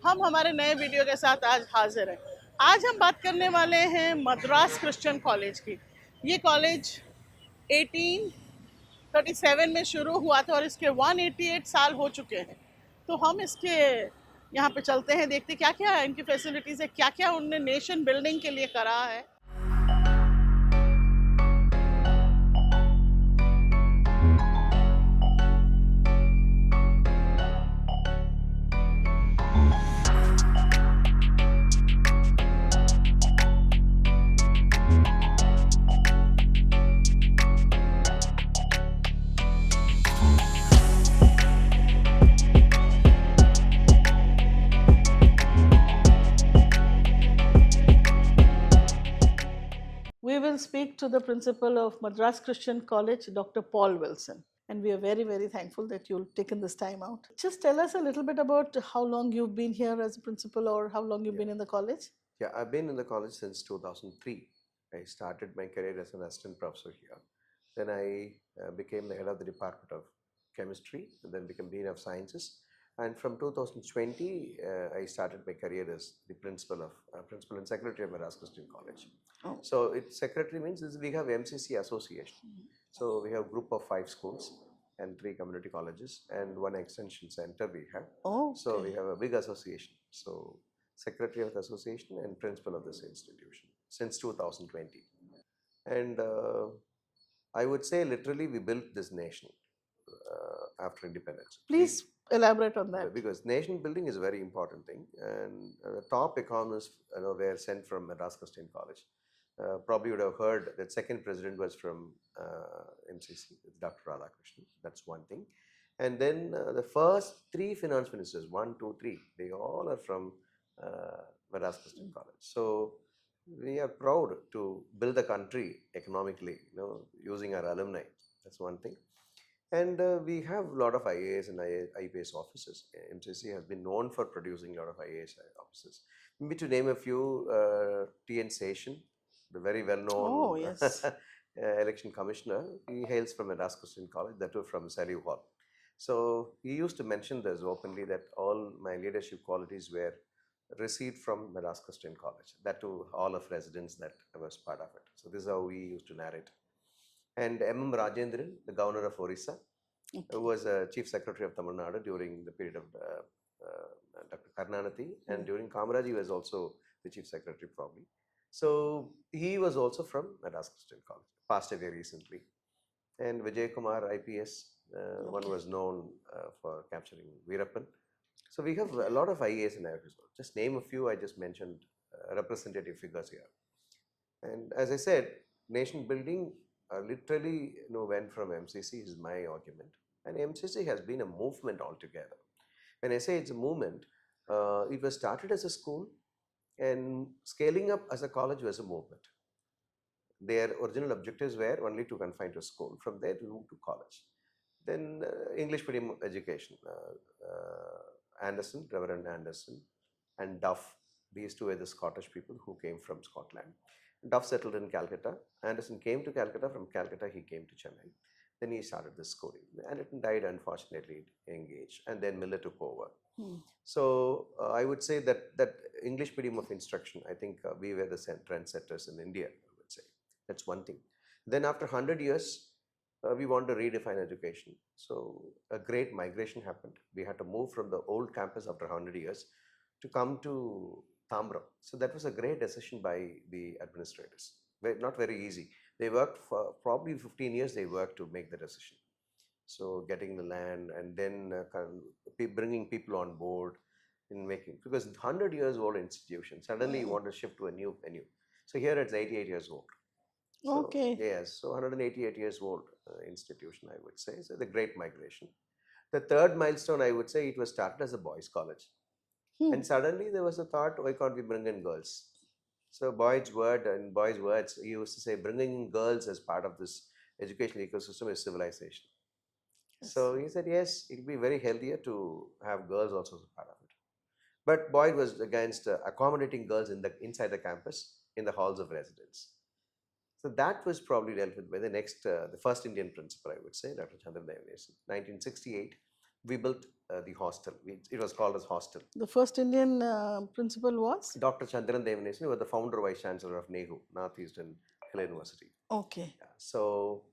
हम हमारे नए वीडियो के साथ आज हाजिर हैं। आज हम बात करने वाले हैं मद्रास क्रिश्चियन कॉलेज की। ये कॉलेज 1837 में शुरू हुआ था और इसके 188 साल हो चुके हैं। तो हम इसके यहाँ पे चलते हैं, देखते क्या क्या इनकी फैसिलिटीज़ है, क्या क्या उनने नेशन बिल्डिंग के लिए करा है। We will speak to the principal of Madras Christian College, Dr. Paul Wilson. And we are very, very thankful that you've taken this time out. Just tell us a little bit about how long you've been here as a principal or how long you've been in the college. Yeah, I've been in the college since 2003. I started my career as an assistant professor here. Then I became the head of the Department of Chemistry and then became Dean of Sciences. And from 2020, I started my career as the principal and secretary of Madras Christian College. Oh. So secretary means we have MCC association. So we have a group of 5 schools and 3 community colleges and 1 extension center we have. Oh, okay. So we have a big association. So secretary of the association and principal of this institution since 2020. And I would say literally we built this nation after independence. Please elaborate on that. Because nation building is a very important thing, and the top economists were sent from Madras Christian College. Probably you would have heard that second president was from MCC, Dr. Radhakrishnan. That's one thing. And then the first 3 finance ministers, 1, 2, 3, they all are from Madras Christian College. So we are proud to build the country economically, using our alumni. That's one thing. And we have a lot of IAS and IPS officers. MCC has been known for producing a lot of IAS officers. Maybe to name a few, T.N. Seshan, the very well-known election commissioner. He hails from Madras Christian College, that too from Saliu Hall. So he used to mention this openly that all my leadership qualities were received from Madras Christian College, that to all of residents that was part of it. So this is how we used to narrate. And M. Rajendran, the governor of Orissa, who was chief secretary of Tamil Nadu during the period of Dr. Karnanati, and during Kamaraji was also the chief secretary probably. So he was also from Madras Christian College, passed away recently. And Vijay Kumar IPS, one was known for capturing Veerappan. So we have a lot of IAS and IPS. Just name a few, I just mentioned representative figures here. And as I said, nation building literally went from MCC is my argument. And MCC has been a movement altogether. When I say it's a movement, it was started as a school and scaling up as a college was a movement. Their original objectives were only to confine to school, from there to move to college. Then English medium education, Anderson, Reverend Anderson and Duff, these two were the Scottish people who came from Scotland. Duff settled in Calcutta. Anderson came to Calcutta. From Calcutta, he came to Chennai. Then he started this schooling. And it died, unfortunately, engaged. And then Miller took over. So I would say that English medium of instruction, I think we were the trendsetters in India, I would say. That's one thing. Then after 100 years, we want to redefine education. So a great migration happened. We had to move from the old campus after 100 years to come to Tambram. So that was a great decision by the administrators. Not very easy. They worked for probably 15 years, they worked to make the decision. So getting the land and then bringing people on board in making, because 100 years old institution, suddenly you want to shift to a new venue. So here it's 88 years old. So, Okay. Yes, so 188 years old institution, I would say. So the great migration. The third milestone, I would say, it was started as a boys' college. And suddenly there was a thought, why can't we bring in girls? So Boyd's word and Boyd's words, he used to say, bringing in girls as part of this educational ecosystem is civilization. Yes. So he said, yes, it will be very healthier to have girls also as a part of it. But Boyd was against accommodating girls inside the campus in the halls of residence. So that was probably dealt with by the first Indian principal, I would say, Dr. Chandra Devanesen. 1968, we built the hostel. It was called as hostel. The first Indian principal was? Dr. Chandran Devanesan, who was the founder vice chancellor of NEHU, Northeastern Hill University. Okay. Yeah. So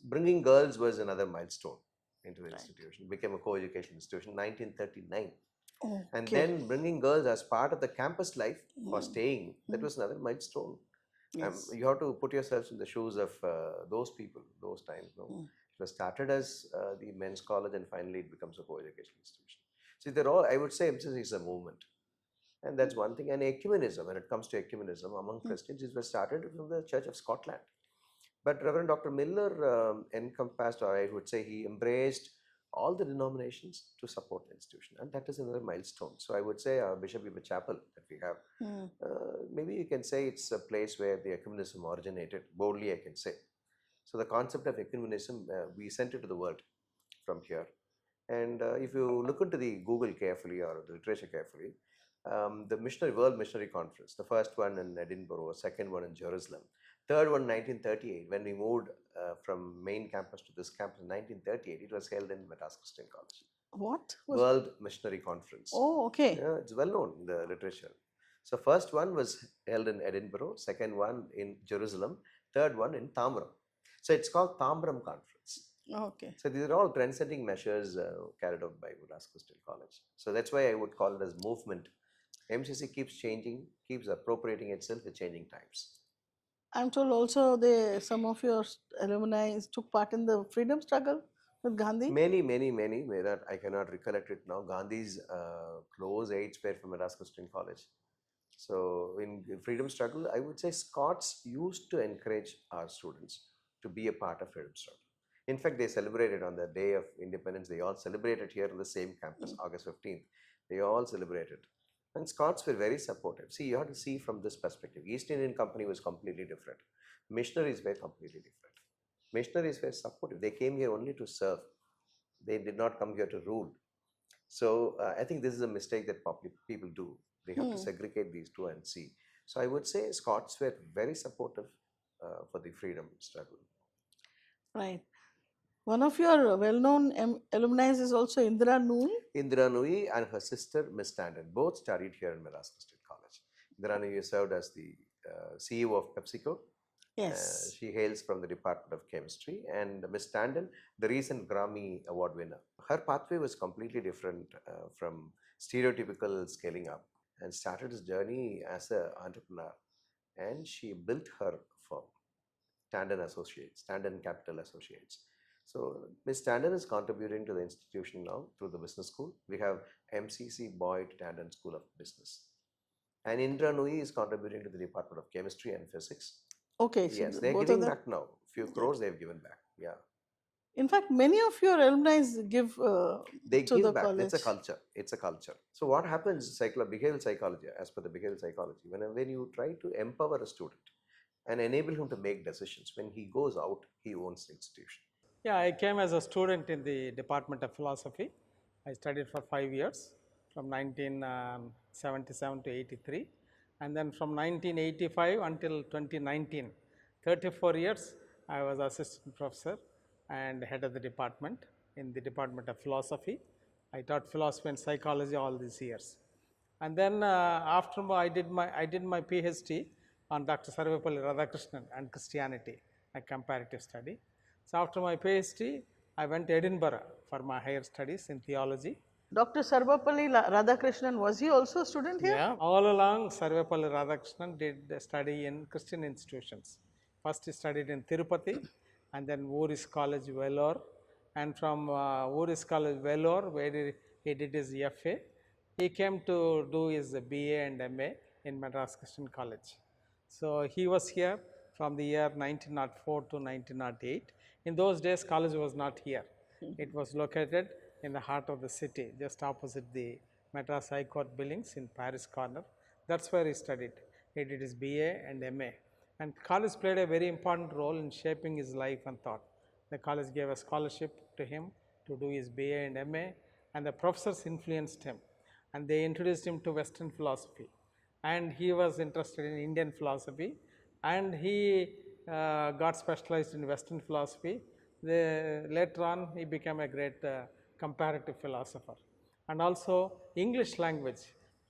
bringing girls was another milestone into the institution. Became a co-education institution, 1939. Okay. And then bringing girls as part of the campus life for staying, that was another milestone. Yes. You have to put yourselves in the shoes of those people, those times. No? It was started as the men's college and finally it becomes a co-education institution. See, they're all, I would say, MCC is a movement. And that's one thing. And ecumenism, when it comes to ecumenism among Christians, it was started from the Church of Scotland. But Reverend Dr. Miller encompassed, or I would say he embraced all the denominations to support the institution. And that is another milestone. So I would say Bishop Weber Chapel that we have, maybe you can say it's a place where the ecumenism originated, boldly I can say. So the concept of ecumenism, we sent it to the world from here. And if you look into the Google carefully or the literature carefully, the World Missionary Conference, the first one in Edinburgh, second one in Jerusalem, third one in 1938, when we moved from main campus to this campus in 1938, it was held in Madras Christian College. What? World Missionary Conference. Oh, okay. Yeah, it's well known in the literature. So first one was held in Edinburgh, second one in Jerusalem, third one in Tamram. So it's called Tamram Conference. Okay. So these are all trend-setting measures carried out by Madras Christian College. So that's why I would call it as movement. MCC keeps changing, keeps appropriating itself with changing times. I'm told also some of your alumni took part in the freedom struggle with Gandhi. Many. That I cannot recollect it now. Gandhi's close aides were from Madras Christian College. So in freedom struggle, I would say Scots used to encourage our students to be a part of freedom struggle. In fact, they celebrated on the day of independence. They all celebrated here in the same campus, August 15th. They all celebrated. And Scots were very supportive. See, you have to see from this perspective. East Indian Company was completely different. Missionaries were completely different. Missionaries were supportive. They came here only to serve. They did not come here to rule. So I think this is a mistake that people do. They have to segregate these two and see. So I would say Scots were very supportive for the freedom struggle. Right. One of your well-known alumni is also Indira Nooyi. Indira Nooyi and her sister, Miss Tandon, both studied here in Madras Christian College. Indira Nooyi served as the CEO of PepsiCo. Yes. She hails from the Department of Chemistry. And Miss Tandon, the recent Grammy Award winner. Her pathway was completely different from stereotypical scaling up and started his journey as an entrepreneur. And she built her firm, Tandon Associates, Tandon Capital Associates. So Ms. Tandon is contributing to the institution now through the business school. We have MCC Boyd Tandon School of Business. And Indra Nooyi is contributing to the Department of Chemistry and Physics. Okay. Yes, so they're both giving back now. Few crores they've given back. Yeah. In fact, many of your alumni give they to give the back. college. It's a culture. It's a culture. So what happens, behavioral psychology, as per the behavioral psychology, when you try to empower a student and enable him to make decisions, when he goes out, he owns the institution. Yeah, I came as a student in the Department of Philosophy. I studied for 5 years from 1977 to 83, and then from 1985 until 2019, 34 years I was assistant professor and head of the department in the Department of Philosophy. I taught philosophy and psychology all these years. And then after I did my PhD on Dr. Sarvepalli Radhakrishnan and Christianity, a comparative study. So after my PhD, I went to Edinburgh for my higher studies in theology. Dr. Sarvepalli Radhakrishnan, was he also a student here? Yeah, all along Sarvepalli Radhakrishnan did study in Christian institutions. First he studied in Tirupati and then Uris College, Vellore, and from Uris College, Vellore, where he did his FA, he came to do his BA and MA in Madras Christian College. So he was here from the year 1904 to 1908. In those days, college was not here. It was located in the heart of the city, just opposite the Madras High Court buildings in Paris Corner. That's where he studied. He did his BA and MA. And college played a very important role in shaping his life and thought. The college gave a scholarship to him to do his BA and MA, and the professors influenced him. And they introduced him to Western philosophy. And he was interested in Indian philosophy, and he got specialized in Western philosophy. Later on, he became a great comparative philosopher. and also English language.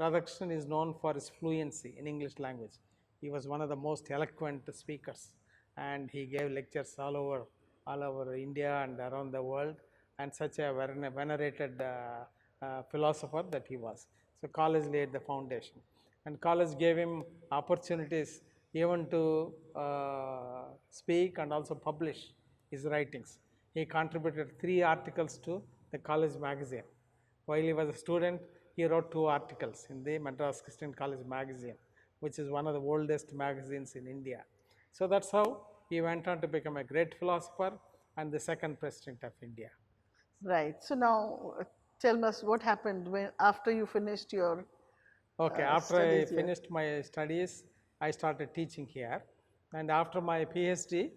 Radhakrishnan is known for his fluency in English language. He was one of the most eloquent speakers, and he gave lectures all over India and around the world, and such a venerated philosopher that he was. So college laid the foundation, and college gave him opportunities even to speak and also publish his writings. He contributed 3 articles to the college magazine. While he was a student, he wrote 2 articles in the Madras Christian College magazine, which is one of the oldest magazines in India. So that's how he went on to become a great philosopher and the second president of India. Right. So now tell us what happened when after you finished your Okay, after I studies here. finished my studies, I started teaching here. And after my PhD,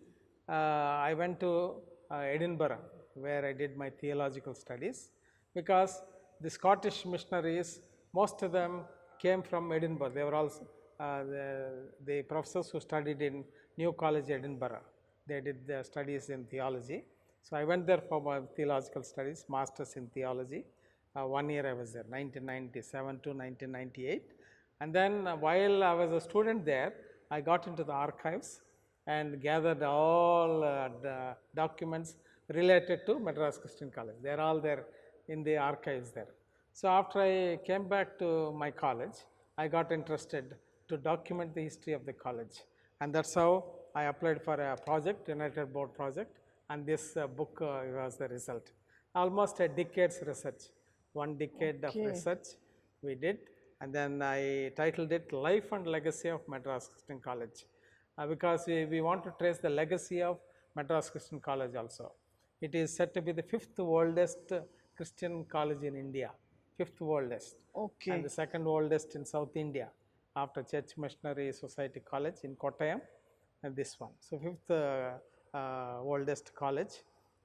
I went to Edinburgh, where I did my theological studies, because the Scottish missionaries, most of them came from Edinburgh. They were also the professors who studied in New College, Edinburgh. They did their studies in theology. So I went there for my theological studies, masters in theology. 1 year I was there, 1997 to 1998. And then while I was a student there, I got into the archives and gathered all the documents related to Madras Christian College. They are all there in the archives there. So after I came back to my college, I got interested to document the history of the college. And that's how I applied for a project, United Board project, and this book was the result. Almost a decade's research, 1 decade of Okay. research we did, and then I titled it Life and Legacy of Madras Christian College, because we want to trace the legacy of Madras Christian College also. It is said to be the 5th oldest Christian college in India, 5th oldest, and the Okay. 2nd oldest in South India after Church Missionary Society College in Kottayam and this one. So 5th oldest college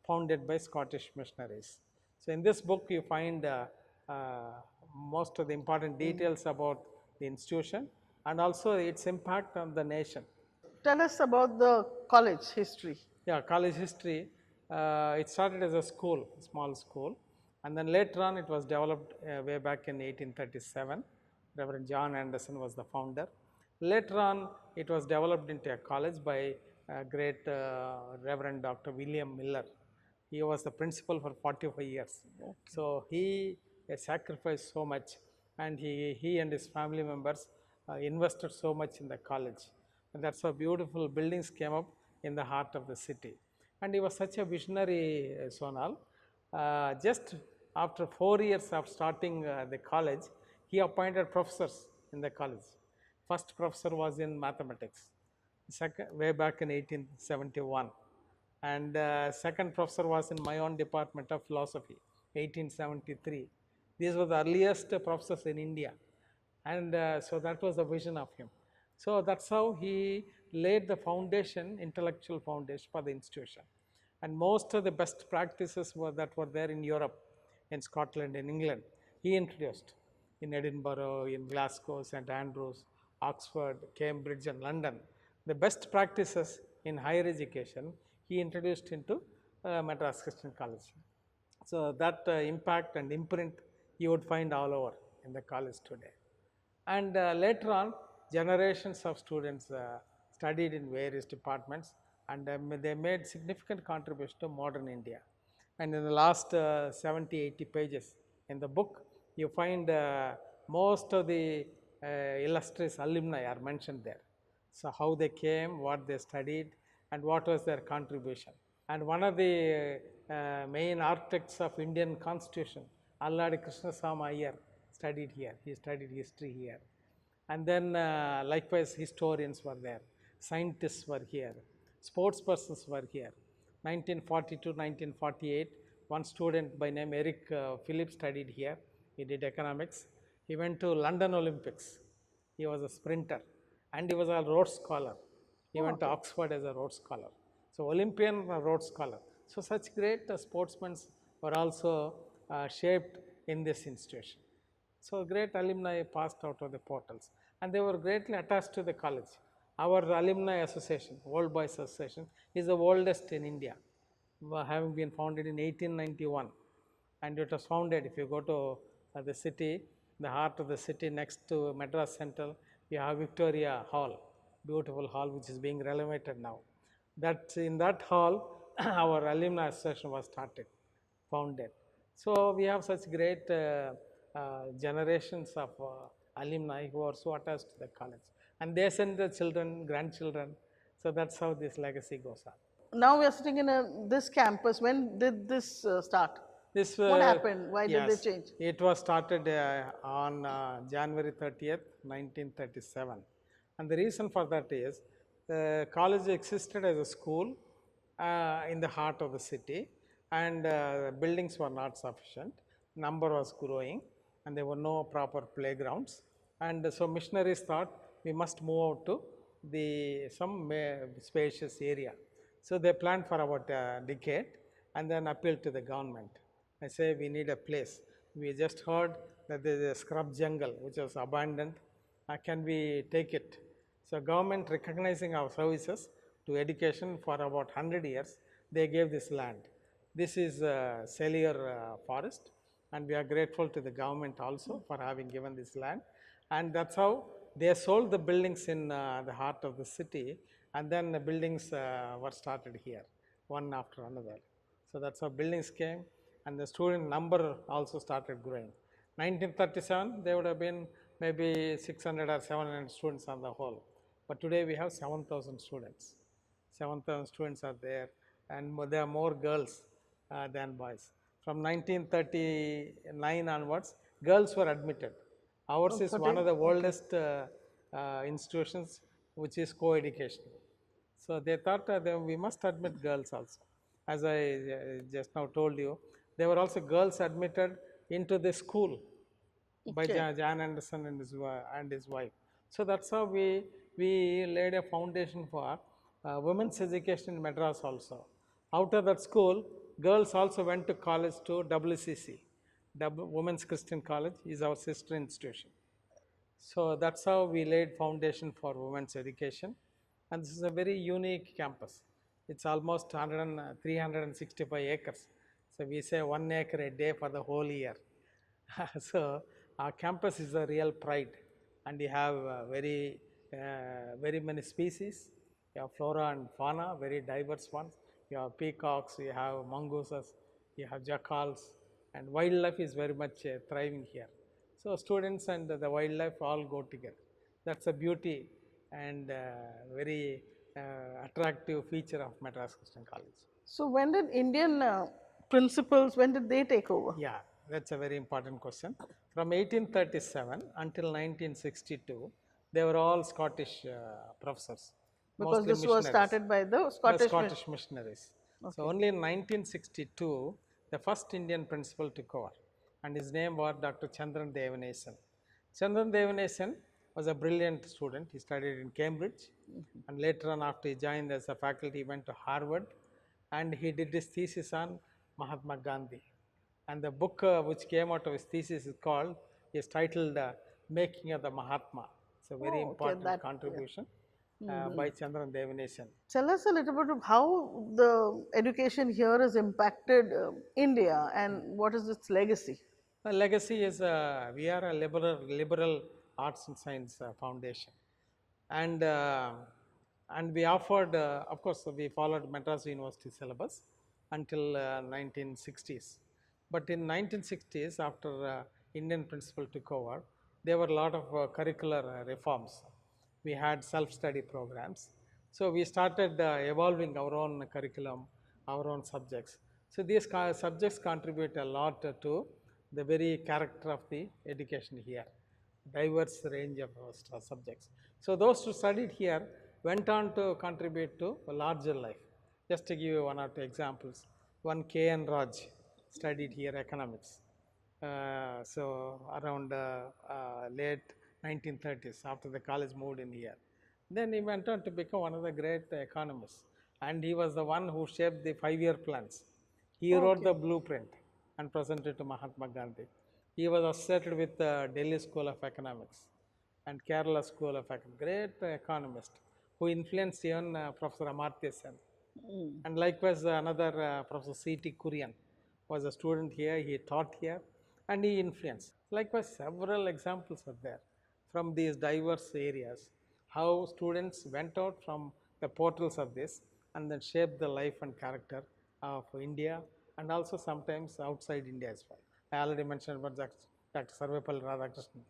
founded by Scottish missionaries. So in this book you find most of the important details about the institution and also its impact on the nation. Tell us about the college history. Yeah, college history. It started as a school, a small school, and then later on it was developed way back in 1837. Reverend John Anderson was the founder. Later on, it was developed into a college by great Reverend Dr. William Miller. He was the principal for 45 years. So he sacrificed so much, and he and his family members invested so much in the college. And that's how beautiful buildings came up in the heart of the city. And he was such a visionary, Sonal. Just after 4 years of starting the college, he appointed professors in the college. First professor was in mathematics, second, way back in 1871. And second professor was in my own department of philosophy, 1873. These were the earliest professors in India. And so that was the vision of him. So that's how he laid the foundation, intellectual foundation for the institution. And most of the best practices that were there in Europe, in Scotland, in England, he introduced in Edinburgh, in Glasgow, St. Andrews, Oxford, Cambridge, and London. The best practices in higher education he introduced into Madras Christian College. So that impact and imprint you would find all over in the college today. And later on, generations of students studied in various departments, and they made significant contribution to modern India. And in the last 70, 80 pages in the book, you find most of the illustrious alumni are mentioned there. So how they came, what they studied, and what was their contribution. And one of the main architects of Indian Constitution, Radhakrishnan Iyer, studied here. He studied history here. And then likewise historians were there, scientists were here, sports persons were here. 1942, 1948, one student by name Eric Phillips studied here. He did economics. He went to London Olympics. He was a sprinter and he was a Rhodes Scholar. He went to Okay. Oxford as a Rhodes Scholar. So Olympian Rhodes Scholar. So such great sportsmen were also shaped in this institution. So great alumni passed out of the portals and they were greatly attached to the college. Our alumni association, Old Boys Association, is the oldest in India, having been founded in 1891. And it was founded, if you go to The city, the heart of the city, next to Madras Central, we have Victoria Hall, beautiful hall which is being renovated now. That in that hall, our alumni association was started, founded. So we have such great generations of alumni who are so attached to the college, and they send their children, grandchildren. So that's how this legacy goes on. Now we are sitting in this campus. When did this start? This, What happened? Why did they yes, change? it was started on January 30th, 1937. And the reason for that is the college existed as a school in the heart of the city, and buildings were not sufficient. Number was growing, and there were no proper playgrounds. And so missionaries thought we must move out to some spacious area. So they planned for about a decade and then appealed to the government. I say we need a place. We just heard that there is a scrub jungle which was abandoned. Can we take it? So government, recognizing our services to education for about 100 years, they gave this land. This is cellular forest, and we are grateful to the government also for having given this land. And that's how they sold the buildings in the heart of the city, and then the buildings were started here, one after another. So that's how buildings came, and the student number also started growing. 1937, there would have been maybe 600 or 700 students on the whole, but today we have 7,000 students. 7,000 students are there, and there are more girls than boys. From 1939 onwards, girls were admitted. Ours is one of the oldest institutions which is co-education. So they thought we must admit girls also. As I just now told you, there were also girls admitted into the school by Jan Anderson and his wife. So that's how we laid a foundation for women's education in Madras also. Out of that school, girls also went to college to WCC. Women's Christian College is our sister institution. So that's how we laid foundation for women's education. And this is a very unique campus. It's almost 365 acres. So we say 1 acre a day for the whole year. So our campus is a real pride, and we have very many species. You have flora and fauna, very diverse ones. You have peacocks, you have mongooses, you have jackals, and wildlife is very much thriving here. So students and the wildlife all go together. That's a beauty and very attractive feature of Madras Christian College. So when did Indian principals, when did they take over? Yeah, that's a very important question. From 1837 until 1962, they were all Scottish professors. Because this was started by the Scottish missionaries. Okay. So only in 1962, the first Indian principal took over, and his name was Dr. Chandran Devanesan. Chandran Devanesan was a brilliant student. He studied in Cambridge, and later on, after he joined as a faculty, he went to Harvard, and he did his thesis on Mahatma Gandhi. And the book which came out of his thesis is titled Making of the Mahatma. It's a very important contribution by Chandran Devanesan. Tell us a little bit of how the education here has impacted India, and what is its legacy? The legacy is we are a liberal arts and science foundation, and we offered, of course, we followed Madras University syllabus until 1960s. But in 1960s, after Indian principal took over, there were a lot of curricular reforms. We had self-study programs. So we started evolving our own curriculum, our own subjects. So these subjects contribute a lot to the very character of the education here, diverse range of subjects. So those who studied here went on to contribute to a larger life. Just to give you one or two examples, one K.N. Raj studied here economics. So around late 1930s, after the college moved in here. Then he went on to become one of the great economists, and he was the one who shaped the 5-year plans. He wrote the blueprint and presented to Mahatma Gandhi. He was associated with the Delhi School of Economics and Kerala School of Economics, great economist who influenced even Professor Amartya Sen. And likewise another Professor C.T. Kurian was a student here, he taught here, and he influenced. Likewise, several examples are there from these diverse areas, how students went out from the portals of this and then shaped the life and character of India and also sometimes outside India as well. I already mentioned about Dr. Sarvepalli Radhakrishnan.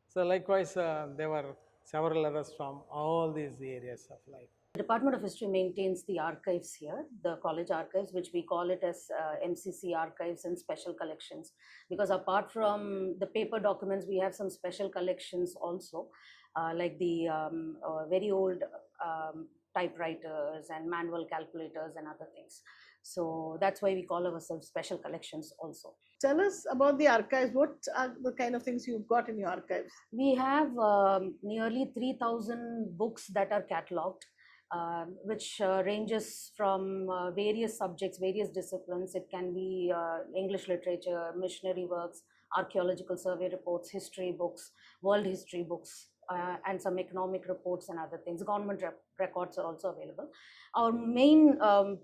So likewise, there were several others from all these areas of life. The Department of History maintains the archives here, the college archives, which we call it as MCC archives and special collections. Because apart from the paper documents, we have some special collections also, like the very old typewriters and manual calculators and other things. So that's why we call ourselves special collections also. Tell us about the archives. What are the kind of things you've got in your archives? We have nearly 3,000 books that are catalogued, which ranges from various subjects, various disciplines. It can be English literature, missionary works, archaeological survey reports, history books, world history books, and some economic reports and other things. Government records are also available. Our main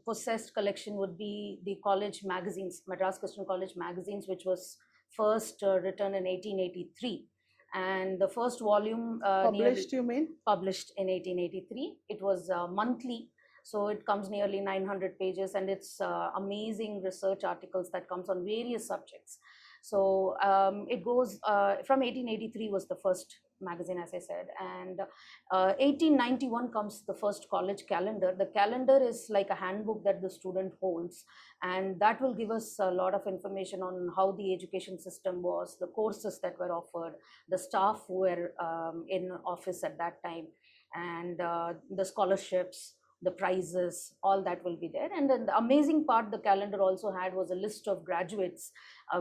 possessed collection would be the college magazines, Madras Christian College magazines, which was first written in 1883. And the first volume Published, you mean? published in 1883. It was monthly, so it comes nearly 900 pages, and it's amazing research articles that comes on various subjects. So it goes from 1883 was the first magazine, as I said, and 1891 comes the first college calendar. The calendar is like a handbook that the student holds, and that will give us a lot of information on how the education system was, the courses that were offered, the staff who were in office at that time, and the scholarships, the prizes, all that will be there. And then the amazing part the calendar also had was a list of graduates,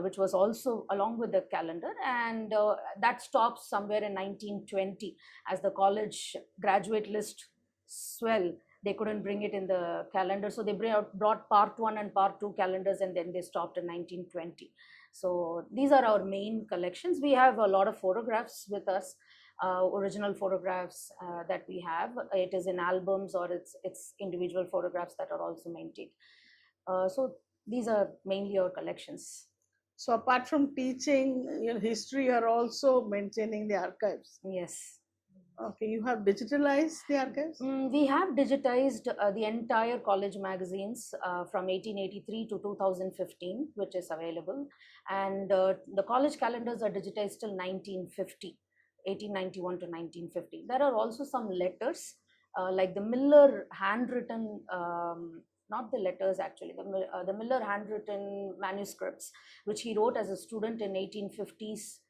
which was also along with the calendar, and that stops somewhere in 1920 as the college graduate list swell. They couldn't bring it in the calendar, so they brought part 1 and part 2 calendars, and then they stopped in 1920. So these are our main collections. We have a lot of photographs with us, original photographs that we have. It is in albums or it's individual photographs that are also maintained. So these are mainly our collections. So apart from teaching history, you are also maintaining the archives. Yes. Okay, you have digitalized the archives? We have digitized the entire college magazines from 1883 to 2015, which is available. And the college calendars are digitized till 1950. 1891 to 1950. There are also some letters like the Miller handwritten, not the letters actually, the Miller handwritten manuscripts, which he wrote as a student in 1850s.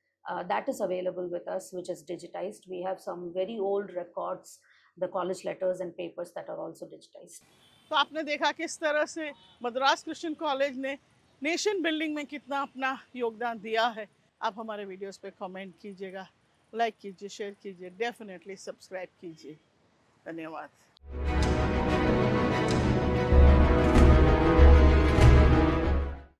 That is available with us, which is digitized. We have some very old records, the college letters and papers that are also digitized. तो आपने देखा किस तरह से Madras Christian college ने nation building में कितना अपना योगदान दिया है. आप हमारे वीडियोस पे कमेंट कीजिएगा, लाइक कीजिए, शेयर कीजिए, डेफिनेटली सब्सक्राइब कीजिए. धन्यवाद.